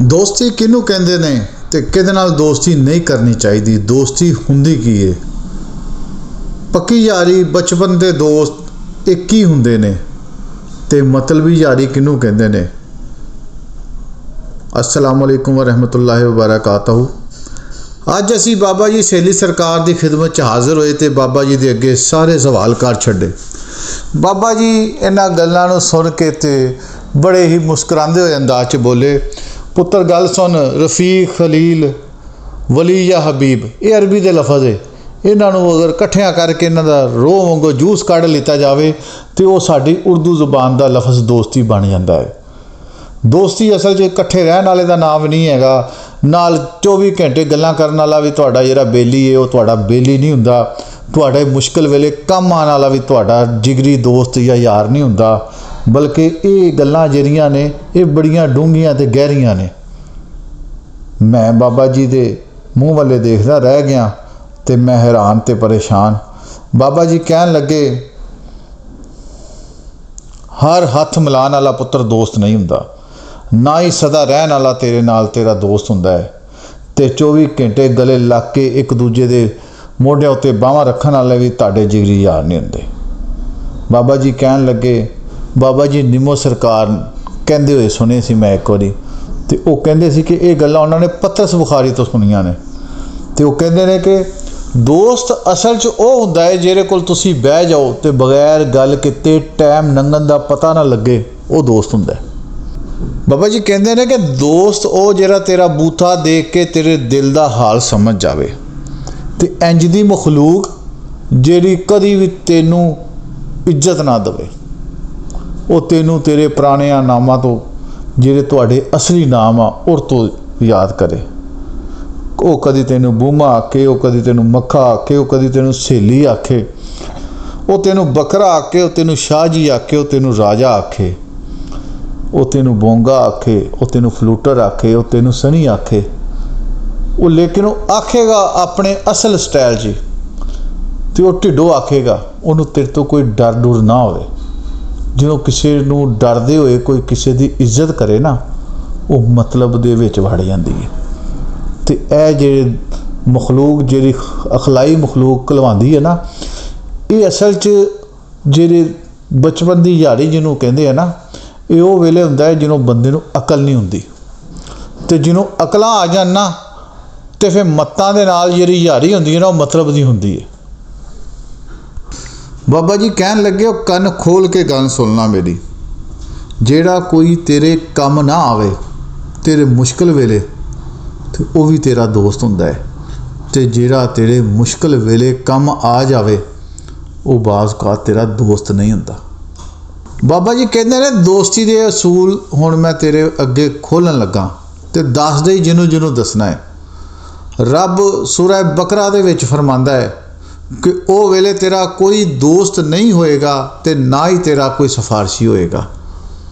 ਦੋਸਤੀ ਕਿਹਨੂੰ ਕਹਿੰਦੇ ਨੇ ਤੇ ਕਿਹਦੇ ਨਾਲ ਦੋਸਤੀ ਨਹੀਂ ਕਰਨੀ ਚਾਹੀਦੀ। ਦੋਸਤੀ ਹੁੰਦੀ ਕੀ ਹੈ? ਪੱਕੀ ਯਾਰੀ ਬਚਪਨ ਦੇ ਦੋਸਤ ਇੱਕ ਹੀ ਹੁੰਦੇ ਨੇ ਤੇ ਮਤਲਬੀ ਯਾਰੀ ਕਿਹਨੂੰ ਕਹਿੰਦੇ ਨੇ। अस्सलामु अलैकुम वरहमतुल्लाहि वबरकातहू। ਅੱਜ ਅਸੀਂ ਬਾਬਾ ਜੀ ਸਹੇਲੀ ਸਰਕਾਰ ਦੀ ਖਿਦਮਤ 'ਚ ਹਾਜ਼ਰ ਹੋਏ ਤੇ ਬਾਬਾ ਜੀ ਦੇ ਅੱਗੇ ਸਾਰੇ ਸਵਾਲ ਕਰ ਛੱਡੇ। ਬਾਬਾ ਜੀ ਇਹਨਾਂ ਗੱਲਾਂ ਨੂੰ ਸੁਣ ਕੇ ਤੇ ਬੜੇ ਹੀ ਮੁਸਕਰਾਉਂਦੇ ਹੋਏ ਅੰਦਾਜ਼ 'ਚ ਬੋਲੇ, ਪੁੱਤਰ ਗੱਲ ਸੁਣ, ਰਫੀਕ, ਖਲੀਲ, ਵਲੀ ਜਾਂ ਹਬੀਬ ਇਹ ਅਰਬੀ ਦੇ ਲਫ਼ਜ਼ ਹੈ। ਇਹਨਾਂ ਨੂੰ ਅਗਰ ਇਕੱਠਿਆਂ ਕਰਕੇ ਇਹਨਾਂ ਦਾ ਰੋਹ ਵਾਂਗੂ ਜੂਸ ਕੱਢ ਲਿੱਤਾ ਜਾਵੇ ਤੇ ਉਹ ਸਾਡੀ ਉਰਦੂ ਜ਼ੁਬਾਨ ਦਾ ਲਫ਼ਜ਼ ਦੋਸਤੀ ਬਣ ਜਾਂਦਾ ਹੈ। ਦੋਸਤੀ ਅਸਲ 'ਚ ਇਕੱਠੇ ਰਹਿਣ ਵਾਲੇ ਦਾ ਨਾਮ ਨਹੀਂ ਹੈਗਾ। ਨਾਲ 24 ਘੰਟੇ ਗੱਲਾਂ ਕਰਨ ਵਾਲਾ ਵੀ ਤੁਹਾਡਾ ਜਿਹੜਾ ਬੇਲੀ ਹੈ ਉਹ ਤੁਹਾਡਾ ਬੇਲੀ ਨਹੀਂ ਹੁੰਦਾ। ਤੁਹਾਡੇ ਮੁਸ਼ਕਿਲ ਵੇਲੇ ਕੰਮ ਆਉਣ ਵਾਲਾ ਵੀ ਤੁਹਾਡਾ ਜਿਗਰੀ ਦੋਸਤ ਜਾਂ ਯਾਰ ਨਹੀਂ ਹੁੰਦਾ। ਬਲਕਿ ਇਹ ਗੱਲਾਂ ਜਿਹੜੀਆਂ ਨੇ ਇਹ ਬੜੀਆਂ ਡੂੰਘੀਆਂ ਤੇ ਗਹਿਰੀਆਂ ਨੇ। ਮੈਂ ਬਾਬਾ ਜੀ ਦੇ ਮੂੰਹ ਵੱਲੇ ਦੇਖਦਾ ਰਹਿ ਗਿਆ ਤੇ ਮੈਂ ਹੈਰਾਨ ਤੇ ਪਰੇਸ਼ਾਨ। ਬਾਬਾ ਜੀ ਕਹਿਣ ਲੱਗੇ, ਹਰ ਹੱਥ ਮਿਲਾਉਣ ਵਾਲਾ ਪੁੱਤਰ ਦੋਸਤ ਨਹੀਂ ਹੁੰਦਾ, ਨਾ ਹੀ ਸਦਾ ਰਹਿਣ ਵਾਲਾ ਤੇਰੇ ਨਾਲ ਤੇਰਾ ਦੋਸਤ ਹੁੰਦਾ ਹੈ। ਤੇ 24 ਘੰਟੇ ਗਲੇ ਲੱਗ ਕੇ ਇੱਕ ਦੂਜੇ ਦੇ ਮੋਢਿਆਂ ਉੱਤੇ ਬਾਹਾਂ ਰੱਖਣ ਵਾਲੇ ਵੀ ਤੁਹਾਡੇ ਜਿਗਰੀ ਯਾਰ ਨਹੀਂ ਹੁੰਦੇ। ਬਾਬਾ ਜੀ ਕਹਿਣ ਲੱਗੇ, ਬਾਬਾ ਜੀ ਨਿੰਮੋ ਸਰਕਾਰ ਕਹਿੰਦੇ ਹੋਏ ਸੁਣੇ ਸੀ ਮੈਂ ਇੱਕ ਵਾਰੀ, ਤੇ ਉਹ ਕਹਿੰਦੇ ਸੀ ਕਿ ਇਹ ਗੱਲਾਂ ਉਹਨਾਂ ਨੇ ਪਤਰਸ ਬੁਖਾਰੀ ਤੋਂ ਸੁਣੀਆਂ ਨੇ। ਤੇ ਉਹ ਕਹਿੰਦੇ ਨੇ ਕਿ ਦੋਸਤ ਅਸਲ 'ਚ ਉਹ ਹੁੰਦਾ ਹੈ ਜਿਹਦੇ ਕੋਲ ਤੁਸੀਂ ਬਹਿ ਜਾਓ ਤੇ ਬਗੈਰ ਗੱਲ ਕੀਤੇ ਟਾਈਮ ਲੰਘਣ ਦਾ ਪਤਾ ਨਾ ਲੱਗੇ, ਉਹ ਦੋਸਤ ਹੁੰਦਾ। ਬਾਬਾ ਜੀ ਕਹਿੰਦੇ ਨੇ ਕਿ ਦੋਸਤ ਉਹ ਜਿਹੜਾ ਤੇਰਾ ਬੂਥਾ ਦੇਖ ਕੇ ਤੇਰੇ ਦਿਲ ਦਾ ਹਾਲ ਸਮਝ ਜਾਵੇ ਤੇ ਇੰਜ ਦੀ ਮਖਲੂਕ ਜਿਹੜੀ ਕਦੀ ਵੀ ਤੈਨੂੰ ਇੱਜ਼ਤ ਨਾ ਦੇਵੇ। ਉਹ ਤੈਨੂੰ ਤੇਰੇ ਪੁਰਾਣਿਆਂ ਨਾਮਾਂ ਤੋਂ, ਜਿਹੜੇ ਤੁਹਾਡੇ ਅਸਲੀ ਨਾਮ ਆ, ਉਹ ਤੋਂ ਯਾਦ ਕਰੇ। ਉਹ ਕਦੀ ਤੈਨੂੰ ਬੂਮਾ ਆਖੇ, ਉਹ ਕਦੀ ਤੈਨੂੰ ਮੱਖਾ ਆਖੇ, ਉਹ ਕਦੀ ਤੈਨੂੰ ਸਹੇਲੀ ਆਖੇ, ਉਹ ਤੈਨੂੰ ਬੱਕਰਾ ਆਖੇ, ਉਹ ਤੈਨੂੰ ਸ਼ਾਹ ਜੀ ਆਖੇ, ਉਹ ਤੈਨੂੰ ਰਾਜਾ ਆਖੇ, ਉਹ ਤੈਨੂੰ ਬੋਂਗਾ ਆਖੇ, ਉਹ ਤੈਨੂੰ ਫਲੂਟਰ ਆਖੇ, ਉਹ ਤੈਨੂੰ ਸਣੀ ਆਖੇ। ਉਹ ਲੇਕਿਨ ਉਹ ਆਖੇਗਾ ਆਪਣੇ ਅਸਲ ਸਟਾਈਲ 'ਚ ਤੇ ਉਹ ਢਿੱਡੋਂ ਆਖੇਗਾ। ਉਹਨੂੰ ਤੇਰੇ ਤੋਂ ਕੋਈ ਡਰ ਡੁਰ ਨਾ ਹੋਵੇ। ਜਦੋਂ ਕਿਸੇ ਨੂੰ ਡਰਦੇ ਹੋਏ ਕੋਈ ਕਿਸੇ ਦੀ ਇੱਜ਼ਤ ਕਰੇ ਨਾ, ਉਹ ਮਤਲਬ ਦੇ ਵਿੱਚ ਵੜ ਜਾਂਦੀ ਹੈ। ਤੇ ਇਹ ਜਿਹੜੇ ਮਖਲੂਕ, ਜਿਹੜੀ ਅਖਲਾਈ ਮਖਲੂਕ ਕਲਵਾਉਂਦੀ ਹੈ ਨਾ, ਇਹ ਅਸਲ 'ਚ ਜਿਹੜੇ ਬਚਪਨ ਦੀ ਯਾਰੀ ਜਿਹਨੂੰ ਕਹਿੰਦੇ ਆ ਨਾ, ਇਹ ਉਹ ਵੇਲੇ ਹੁੰਦਾ ਹੈ ਜਦੋਂ ਬੰਦੇ ਨੂੰ ਅਕਲ ਨਹੀਂ ਹੁੰਦੀ। ਤੇ ਜਦੋਂ ਅਕਲਾਂ ਆ ਜਾਣ ਨਾ ਤੇ ਫਿਰ ਮੱਤਾਂ ਦੇ ਨਾਲ ਜਿਹੜੀ ਯਾਰੀ ਹੁੰਦੀ ਹੈ ਨਾ, ਉਹ ਮਤਲਬ ਦੀ ਹੁੰਦੀ ਹੈ। ਬਾਬਾ ਜੀ ਕਹਿਣ ਲੱਗੇ, ਉਹ ਕੰਨ ਖੋਲ ਕੇ ਗੱਲ ਸੁਣਨਾ ਮੇਰੀ। ਜਿਹੜਾ ਕੋਈ ਤੇਰੇ ਕੰਮ ਨਾ ਆਵੇ ਤੇਰੇ ਮੁਸ਼ਕਿਲ ਵੇਲੇ, ਤੇ ਉਹ ਵੀ ਤੇਰਾ ਦੋਸਤ ਹੁੰਦਾ ਹੈ। ਤੇ ਜਿਹੜਾ ਤੇਰੇ ਮੁਸ਼ਕਿਲ ਵੇਲੇ ਕੰਮ ਆ ਜਾਵੇ, ਉਹ ਬਾਜ਼ ਔਕਾਤ ਤੇਰਾ ਦੋਸਤ ਨਹੀਂ ਹੁੰਦਾ। ਬਾਬਾ ਜੀ ਕਹਿੰਦੇ ਨੇ ਦੋਸਤੀ ਦੇ ਅਸੂਲ ਹੁਣ ਮੈਂ ਤੇਰੇ ਅੱਗੇ ਖੋਲ੍ਹਣ ਲੱਗਾ ਤੇ ਦੱਸ ਦੇ ਜਿਹਨੂੰ ਜਿਹਨੂੰ ਦੱਸਣਾ ਹੈ। ਰੱਬ ਸੂਰਾ ਬਕਰਾ ਦੇ ਵਿੱਚ ਫਰਮਾਂਦਾ ਹੈ ਕਿ ਉਹ ਵੇਲੇ ਤੇਰਾ ਕੋਈ ਦੋਸਤ ਨਹੀਂ ਹੋਏਗਾ ਤੇ ਨਾ ਹੀ ਤੇਰਾ ਕੋਈ ਸਿਫਾਰਸ਼ੀ ਹੋਏਗਾ।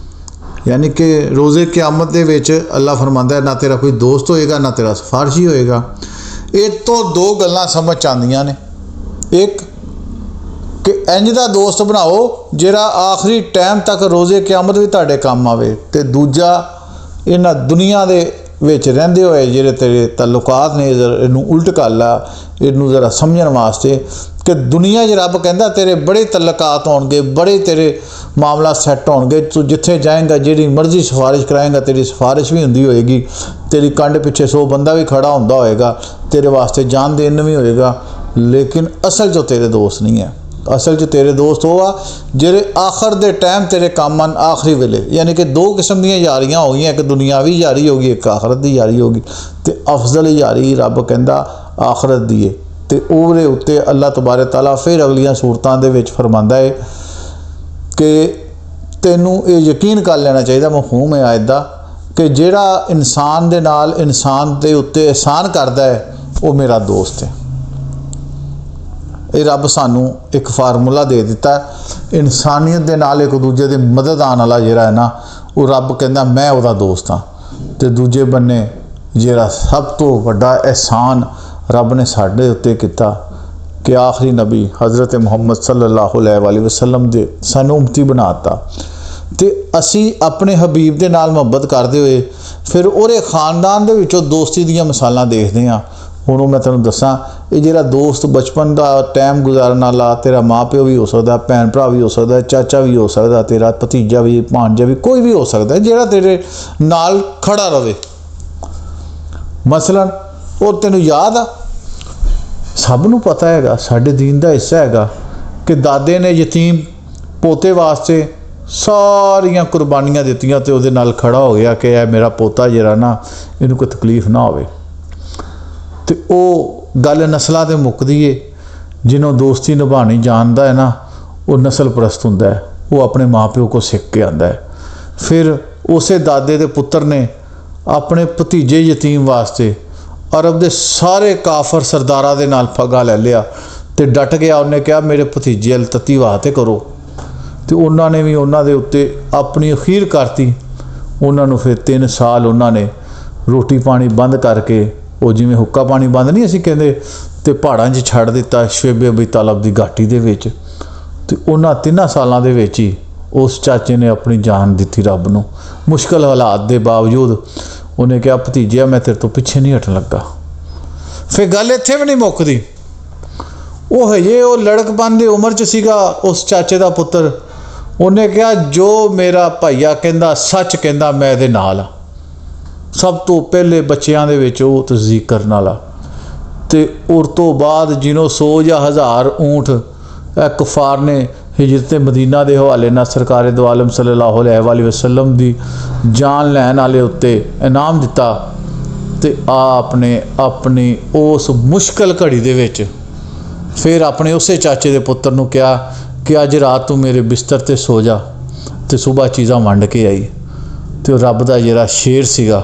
ਯਾਨੀ ਕਿ ਰੋਜ਼ੇ ਕਿਆਮਤ ਦੇ ਵਿੱਚ ਅੱਲਾ ਫਰਮਾਂਦਾ ਹੈ, ਨਾ ਤੇਰਾ ਕੋਈ ਦੋਸਤ ਹੋਏਗਾ ਨਾ ਤੇਰਾ ਸਿਫਾਰਸ਼ੀ ਹੋਏਗਾ। ਇਹ ਤੋਂ ਦੋ ਗੱਲਾਂ ਸਮਝ ਆਉਂਦੀਆਂ ਨੇ। ਇੱਕ ਕਿ ਇੰਜ ਦਾ ਦੋਸਤ ਬਣਾਓ ਜਿਹੜਾ ਆਖਰੀ ਟਾਈਮ ਤੱਕ ਰੋਜ਼ੇ ਕਿਆਮਤ ਵੀ ਤੁਹਾਡੇ ਕੰਮ ਆਵੇ। ਤੇ ਦੂਜਾ, ਇਹਨਾਂ ਦੁਨੀਆ ਦੇ ਵਿੱਚ ਰਹਿੰਦੇ ਹੋਏ ਜਿਹੜੇ ਤੇਰੇ ਤਾਲੁਕਾਤ ਨੇ, ਇਹਨੂੰ ਉਲਟ ਕਰ ਲਾ, ਇਹਨੂੰ ਜ਼ਰਾ ਸਮਝਣ ਵਾਸਤੇ ਕਿ ਦੁਨੀਆ 'ਚ ਰੱਬ ਕਹਿੰਦਾ ਤੇਰੇ ਬੜੇ ਤਲਕਾਤ ਹੋਣਗੇ, ਬੜੇ ਤੇਰੇ ਮਾਮਲਾ ਸੈੱਟ ਹੋਣਗੇ। ਤੂੰ ਜਿੱਥੇ ਜਾਏਂਗਾ, ਜਿਹੜੀ ਮਰਜ਼ੀ ਸਿਫਾਰਿਸ਼ ਕਰਾਏਂਗਾ, ਤੇਰੀ ਸਿਫਾਰਿਸ਼ ਵੀ ਹੁੰਦੀ ਹੋਏਗੀ, ਤੇਰੀ ਕੰਡ ਪਿੱਛੇ 100 ਬੰਦਾ ਵੀ ਖੜਾ ਹੁੰਦਾ ਹੋਏਗਾ, ਤੇਰੇ ਵਾਸਤੇ ਜਾਨ ਦੇਣ ਨੂੰ ਵੀ ਹੋਏਗਾ। ਲੇਕਿਨ ਅਸਲ 'ਚ ਤੇਰੇ ਦੋਸਤ ਨਹੀਂ ਹੈ। ਅਸਲ 'ਚ ਤੇਰੇ ਦੋਸਤ ਉਹ ਆ ਜਿਹੜੇ ਆਖਰ ਦੇ ਟਾਈਮ ਤੇਰੇ ਕੰਮ ਆਉਣ, ਆਖਰੀ ਵੇਲੇ। ਯਾਨੀ ਕਿ ਦੋ ਕਿਸਮ ਦੀਆਂ ਯਾਰੀਆਂ ਹੋ ਗਈਆਂ, ਇੱਕ ਦੁਨਿਆਵੀ ਯਾਰੀ ਹੋ ਗਈ, ਇੱਕ ਆਖਰਤ ਦੀ ਯਾਰੀ ਹੋ ਗਈ। ਤੇ ਅਫਜ਼ਲ ਯਾਰੀ ਰੱਬ ਕਹਿੰਦਾ ਆਖਰਤ ਦੀ ਹੈ। ਤੇ ਉਹਦੇ ਉੱਤੇ ਅੱਲਾਹ ਤਬਾਰਕ ਤਾਲਾ ਫਿਰ ਅਗਲੀਆਂ ਸੂਰਤਾਂ ਦੇ ਵਿੱਚ ਫਰਮਾਂਦਾ ਹੈ ਕਿ ਤੈਨੂੰ ਇਹ ਯਕੀਨ ਕਰ ਲੈਣਾ ਚਾਹੀਦਾ, ਮਫਹੂਮ ਹੈ ਆਇਤ ਦਾ, ਕਿ ਜਿਹੜਾ ਇਨਸਾਨ ਦੇ ਨਾਲ ਇਨਸਾਨ ਦੇ ਉੱਤੇ ਅਹਿਸਾਨ ਕਰਦਾ ਹੈ ਉਹ ਮੇਰਾ ਦੋਸਤ ਹੈ। ਇਹ ਰੱਬ ਸਾਨੂੰ ਇੱਕ ਫਾਰਮੂਲਾ ਦੇ ਦਿੱਤਾ। ਇਨਸਾਨੀਅਤ ਦੇ ਨਾਲ ਇੱਕ ਦੂਜੇ ਦੀ ਮਦਦ ਆਉਣ ਵਾਲਾ ਜਿਹੜਾ ਹੈ ਨਾ, ਉਹ ਰੱਬ ਕਹਿੰਦਾ ਮੈਂ ਉਹਦਾ ਦੋਸਤ ਹਾਂ। ਤੇ ਦੂਜੇ ਬੰਨੇ ਜਿਹੜਾ ਸਭ ਤੋਂ ਵੱਡਾ ਅਹਿਸਾਨ ਰੱਬ ਨੇ ਸਾਡੇ ਉੱਤੇ ਕੀਤਾ ਕਿ ਆਖਰੀ ਨਬੀ ਹਜ਼ਰਤ ਮੁਹੰਮਦ ਸੱਲੱਲਾਹੁ अलैहि वसल्लम ਦੇ ਸਾਨੂੰ ਉਮਤੀ ਬਣਾ ਦਿੱਤਾ। ਤੇ ਅਸੀਂ ਆਪਣੇ ਹਬੀਬ ਦੇ ਨਾਲ ਮੁਹੱਬਤ ਕਰਦੇ ਹੋਏ ਫਿਰ ਉਹਦੇ ਖਾਨਦਾਨ ਦੇ ਵਿੱਚੋਂ ਦੋਸਤੀ ਦੀਆਂ ਮਿਸਾਲਾਂ ਦੇਖਦੇ ਹਾਂ। ਹੁਣ ਮੈਂ ਤੁਹਾਨੂੰ ਦੱਸਾਂ, ਇਹ ਜਿਹੜਾ ਦੋਸਤ ਬਚਪਨ ਦਾ ਟਾਈਮ ਗੁਜ਼ਾਰਨ ਵਾਲਾ, ਤੇਰਾ ਮਾਂ ਪਿਓ ਵੀ ਹੋ ਸਕਦਾ, ਭੈਣ ਭਰਾ ਵੀ ਹੋ ਸਕਦਾ, ਚਾਚਾ ਵੀ ਹੋ ਸਕਦਾ, ਤੇਰਾ ਭਤੀਜਾ ਵੀ, ਭਾਣਜਾ ਵੀ, ਕੋਈ ਵੀ ਹੋ ਸਕਦਾ ਜਿਹੜਾ ਤੇਰੇ ਨਾਲ ਖੜਾ ਰਵੇ। ਮਸਲਨ ਉਹ ਤੈਨੂੰ ਯਾਦ ਆ, ਸਭ ਨੂੰ ਪਤਾ ਹੈਗਾ, ਸਾਡੇ ਦੀਨ ਦਾ ਹਿੱਸਾ ਹੈਗਾ ਕਿ ਦਾਦੇ ਨੇ ਯਤੀਮ ਪੋਤੇ ਵਾਸਤੇ ਸਾਰੀਆਂ ਕੁਰਬਾਨੀਆਂ ਦਿੱਤੀਆਂ ਤੇ ਉਹਦੇ ਨਾਲ ਖੜਾ ਹੋ ਗਿਆ ਕਿ ਇਹ ਮੇਰਾ ਪੋਤਾ ਜਿਹੜਾ ਨਾ, ਇਹਨੂੰ ਕੋਈ ਤਕਲੀਫ ਨਾ ਹੋਵੇ। ਤੇ ਉਹ ਗੱਲ ਨਸਲਾਂ 'ਤੇ ਮੁੱਕਦੀ ਏ। ਜਿਹਨੂੰ ਦੋਸਤੀ ਨਿਭਾਉਣੀ ਜਾਣਦਾ ਹੈ ਨਾ, ਉਹ ਨਸਲ ਪ੍ਰਸਤ ਹੁੰਦਾ ਹੈ, ਉਹ ਆਪਣੇ ਮਾਂ ਪਿਓ ਕੋਲ ਸਿੱਖ ਕੇ ਆਉਂਦਾ ਹੈ। ਫਿਰ ਉਸੇ ਦਾਦੇ ਦੇ ਪੁੱਤਰ ਨੇ ਆਪਣੇ ਭਤੀਜੇ ਯਤੀਮ ਵਾਸਤੇ ਅਰਬ ਦੇ ਸਾਰੇ ਕਾਫਰ ਸਰਦਾਰਾਂ ਦੇ ਨਾਲ ਫਗਾ ਲੈ ਲਿਆ ਤੇ ਡਟ ਗਿਆ। ਉਹਨੇ ਕਿਹਾ ਮੇਰੇ ਭਤੀਜੇ ਵੱਲ ਤੱਤੀ ਵਾਹ ਤੇ ਕਰੋ, ਤੇ ਉਹਨਾਂ ਨੇ ਵੀ ਉਹਨਾਂ ਦੇ ਉੱਤੇ ਆਪਣੀ ਅਖੀਰ ਕਰਤੀ। ਉਹਨਾਂ ਨੂੰ ਫਿਰ 3 ਸਾਲ ਉਹਨਾਂ ਨੇ ਰੋਟੀ ਪਾਣੀ ਬੰਦ ਕਰਕੇ, ਉਹ ਜਿਵੇਂ ਹੁੱਕਾ ਪਾਣੀ ਬੰਦ ਨਹੀਂ ਅਸੀਂ ਕਹਿੰਦੇ, ਤੇ ਪਹਾੜਾਂ 'ਚ ਛੱਡ ਦਿੱਤਾ ਸ਼ੁਏਬ ਅਬੀ ਤਾਲਬ ਦੀ ਘਾਟੀ ਦੇ ਵਿੱਚ। ਤੇ ਉਹਨਾਂ 3 ਸਾਲਾਂ ਦੇ ਵਿੱਚ ਹੀ ਉਸ ਚਾਚੇ ਨੇ ਆਪਣੀ ਜਾਨ ਦਿੱਤੀ ਰੱਬ ਨੂੰ। ਮੁਸ਼ਕਲ ਹਾਲਾਤ ਦੇ ਬਾਵਜੂਦ ਉਹਨੇ ਕਿਹਾ ਭਤੀਜਿਆ ਮੈਂ ਤੇਰੇ ਤੋਂ ਪਿੱਛੇ ਨਹੀਂ ਹਟਣ ਲੱਗਾ। ਫਿਰ ਗੱਲ ਇੱਥੇ ਵੀ ਨਹੀਂ ਮੁੱਕਦੀ। ਉਹ ਹਜੇ ਉਹ ਲੜਕਪਨ ਦੀ ਉਮਰ 'ਚ ਸੀਗਾ ਉਸ ਚਾਚੇ ਦਾ ਪੁੱਤਰ। ਉਹਨੇ ਕਿਹਾ ਜੋ ਮੇਰਾ ਭਾਈਆ ਕਹਿੰਦਾ ਸੱਚ ਕਹਿੰਦਾ, ਮੈਂ ਇਹਦੇ ਨਾਲ ਆ। ਸਭ ਤੋਂ ਪਹਿਲੇ ਬੱਚਿਆਂ ਦੇ ਵਿੱਚ ਉਹ ਤਸਦੀਕ ਕਰਨ ਵਾਲਾ। ਤੇ ਉਸ ਤੋਂ ਬਾਅਦ ਜਿਨੋਂ 100 ਜਾਂ 1000 ਊਂਠ ਕੁਫਾਰ ਨੇ ਹਿਜਰਤ ਮਦੀਨਾ ਦੇ ਹਵਾਲੇ ਨਾਲ ਸਰਕਾਰੇ ਦੋ ਆਲਮ ਸੱਲੱਲਾਹੁ अलैहि वसल्लम ਦੀ ਜਾਨ ਲੈਣ ਵਾਲੇ ਉੱਤੇ ਇਨਾਮ ਦਿੱਤਾ। ਤੇ ਆਪਣੀ ਉਸ ਮੁਸ਼ਕਲ ਘੜੀ ਦੇ ਵਿੱਚ ਫਿਰ ਆਪਣੇ ਉਸੇ ਚਾਚੇ ਦੇ ਪੁੱਤਰ ਨੂੰ ਕਿਹਾ ਕਿ ਅੱਜ ਰਾਤ ਤੂੰ ਮੇਰੇ ਬਿਸਤਰ 'ਤੇ ਸੋ ਜਾ ਤੇ ਸਵੇਰ ਚੀਜ਼ਾਂ ਵੰਡ ਕੇ ਆਈ। ਤੇ ਉਹ ਰੱਬ ਦਾ ਜਿਹੜਾ ਸ਼ੇਰ ਸੀਗਾ,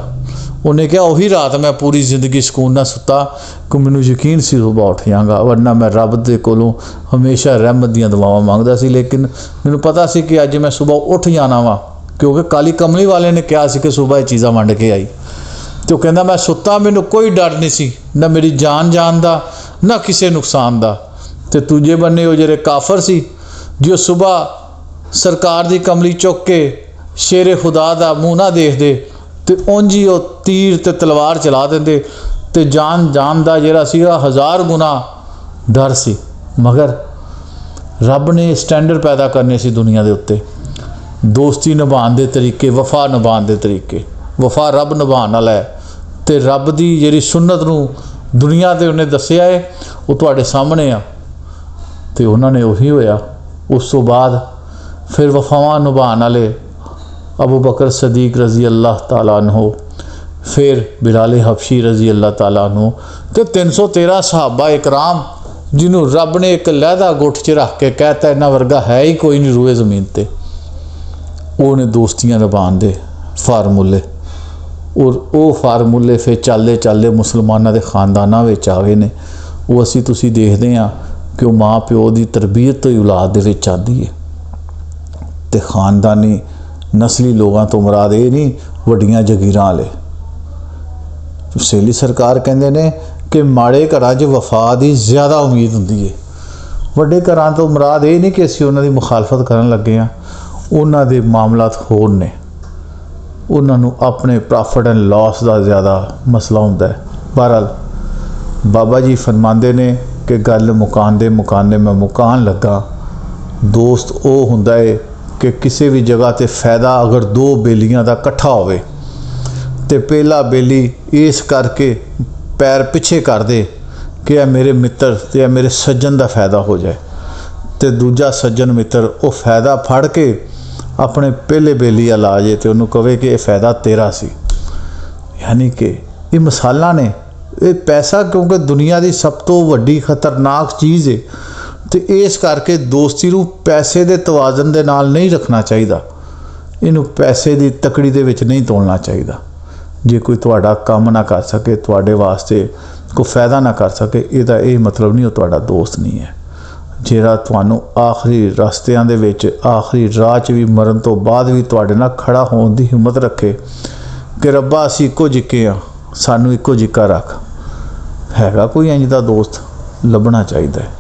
ਉਹਨੇ ਕਿਹਾ ਉਹੀ ਰਾਤ ਮੈਂ ਪੂਰੀ ਜ਼ਿੰਦਗੀ ਸਕੂਨ ਨਾਲ ਸੁੱਤਾ ਕਿ ਮੈਨੂੰ ਯਕੀਨ ਸੀ ਸੁਬਹ ਉੱਠ ਜਾਵਾਂਗਾ, ਵਰਨਾ ਮੈਂ ਰੱਬ ਦੇ ਕੋਲੋਂ ਹਮੇਸ਼ਾ ਰਹਿਮਤ ਦੀਆਂ ਦੁਆਵਾਂ ਮੰਗਦਾ ਸੀ। ਲੇਕਿਨ ਮੈਨੂੰ ਪਤਾ ਸੀ ਕਿ ਅੱਜ ਮੈਂ ਸੁਬਹ ਉੱਠ ਜਾਣਾ ਵਾ, ਕਿਉਂਕਿ ਕਾਲੀ ਕਮਲੀ ਵਾਲੇ ਨੇ ਕਿਹਾ ਸੀ ਕਿ ਸੁਬਹ ਚੀਜ਼ਾਂ ਵੰਡ ਕੇ ਆਈ। ਤੇ ਉਹ ਕਹਿੰਦਾ ਮੈਂ ਸੁੱਤਾ, ਮੈਨੂੰ ਕੋਈ ਡਰ ਨਹੀਂ ਸੀ, ਨਾ ਮੇਰੀ ਜਾਨ ਦਾ ਨਾ ਕਿਸੇ ਨੁਕਸਾਨ ਦਾ। ਤੇ ਦੂਜੇ ਬੰਨੇ ਉਹ ਜਿਹੜੇ ਕਾਫਰ ਸੀ, ਜੋ ਸੁਬਹ ਸਰਕਾਰ ਦੀ ਕਮਲੀ ਚੁੱਕ ਕੇ ਸ਼ੇਰੇ ਖੁਦਾ ਦਾ ਮੂੰਹ ਨਾ ਦੇਖਦੇ ਤੇ ਉਂਝ ਹੀ ਉਹ ਤੀਰ ਤੇ ਤਲਵਾਰ ਚਲਾ ਦਿੰਦੇ, ਤੇ ਜਾਨ ਦਾ ਜਿਹੜਾ ਸੀਗਾ 1000 ਗੁਣਾ ਡਰ ਸੀ। ਮਗਰ ਰੱਬ ਨੇ ਸਟੈਂਡਰਡ ਪੈਦਾ ਕਰਨੇ ਸੀ ਦੁਨੀਆ ਦੇ ਉੱਤੇ, ਦੋਸਤੀ ਨਿਭਾਉਣ ਦੇ ਤਰੀਕੇ, ਵਫਾ ਨਿਭਾਉਣ ਦੇ ਤਰੀਕੇ। ਵਫਾ ਰੱਬ ਨਿਭਾਉਣ ਵਾਲਾ ਹੈ, ਤੇ ਰੱਬ ਦੀ ਜਿਹੜੀ ਸੁਨਨਤ ਨੂੰ ਦੁਨੀਆ 'ਤੇ ਉਹਨੇ ਦੱਸਿਆ ਹੈ, ਉਹ ਤੁਹਾਡੇ ਸਾਹਮਣੇ ਆ। ਤੇ ਉਹਨਾਂ ਨੇ ਉਹੀ ਹੋਇਆ। ਉਸ ਤੋਂ ਬਾਅਦ ਫਿਰ ਵਫਾਵਾਂ ਨਿਭਾਉਣ ਵਾਲੇ अबू बकर सदीक रज़ी अल्लाह ताला अन्हो, फिर बिलाल हबशी रज़ी अल्लाह ताला अन्हो, तो 313 सहाबा इकराम जिन्हों रब ने एक लहदा गुट च रख के कहता इन्हां वर्गा है ही कोई नहीं रूए ज़मीन ते। उन्हें दोस्तियां निभाउण दे फार्मूले, और वो फार्मूले फिर चलते मुसलमानों के खानदानां विच आ गए ने। वो असीं तुसीं देखदे हां कि माँ प्यो की तरबीयत तो ही औलाद दे विच आंदी है। ते खानदानी नस्ली लोगों तो मुराद ये नहीं वड्डियां जगीरां वाले। सैली सरकार कहते ने कि माड़े घरां 'च वफा की ज़्यादा उम्मीद हुंदी है। वड्डे घरां तो मुराद ये नहीं कि असीं उन्हां दी मुखालफत करन लगे हाँ, उन्हां दे मामलात होर ने, उन्हां नूं अपने प्रॉफिट एंड लॉस का ज़्यादा मसला हुंदा है। बहरहाल बाबा जी फरमांदे ने कि गल मुकांदे मैं मुकान लगा। दोस्त वो हुंदा है कि किसी भी जगह ते फ़ायदा अगर 2 बेलियां का इकट्ठा होवे ते पहला बेली इस करके पैर पिछे कर दे कि यह मेरे मित्र ते यह मेरे सज्जन का फ़ायदा हो जाए, तो दूजा सज्जन मित्र वो फ़ायदा फड़ के अपने पहले बेली ला जाए तो उन्होंने कहे कि यह फ़ायदा तेरा सी। यानी कि ये मिसालां ने, ये पैसा क्योंकि दुनिया की सब तो वड्डी खतरनाक चीज़ है। तो इस करके दोस्ती नूं पैसे के तवाजन दे नाल नहीं रखना चाहिए, इनू पैसे की तकड़ी दे विच नहीं तोलना चाहिए। जे कोई तुहाडा काम ना कर सके, तुहाडे वास्ते कोई फ़ायदा ना कर सके, इहदा ये मतलब नहीं वो तुहाडा दोस्त नहीं है। जिहड़ा तुहानूं आखिरी रस्तियां दे विच, आखिरी राह च भी, मरण तो बाद भी तुहाडे नाल खड़ा होने की हिम्मत रखे कि रब्बा असीं इक्को जिक्के हाँ, सानूं इक्को जिक्का रख। हैगा कोई इंज दा दोस्त? लभना चाहिए है।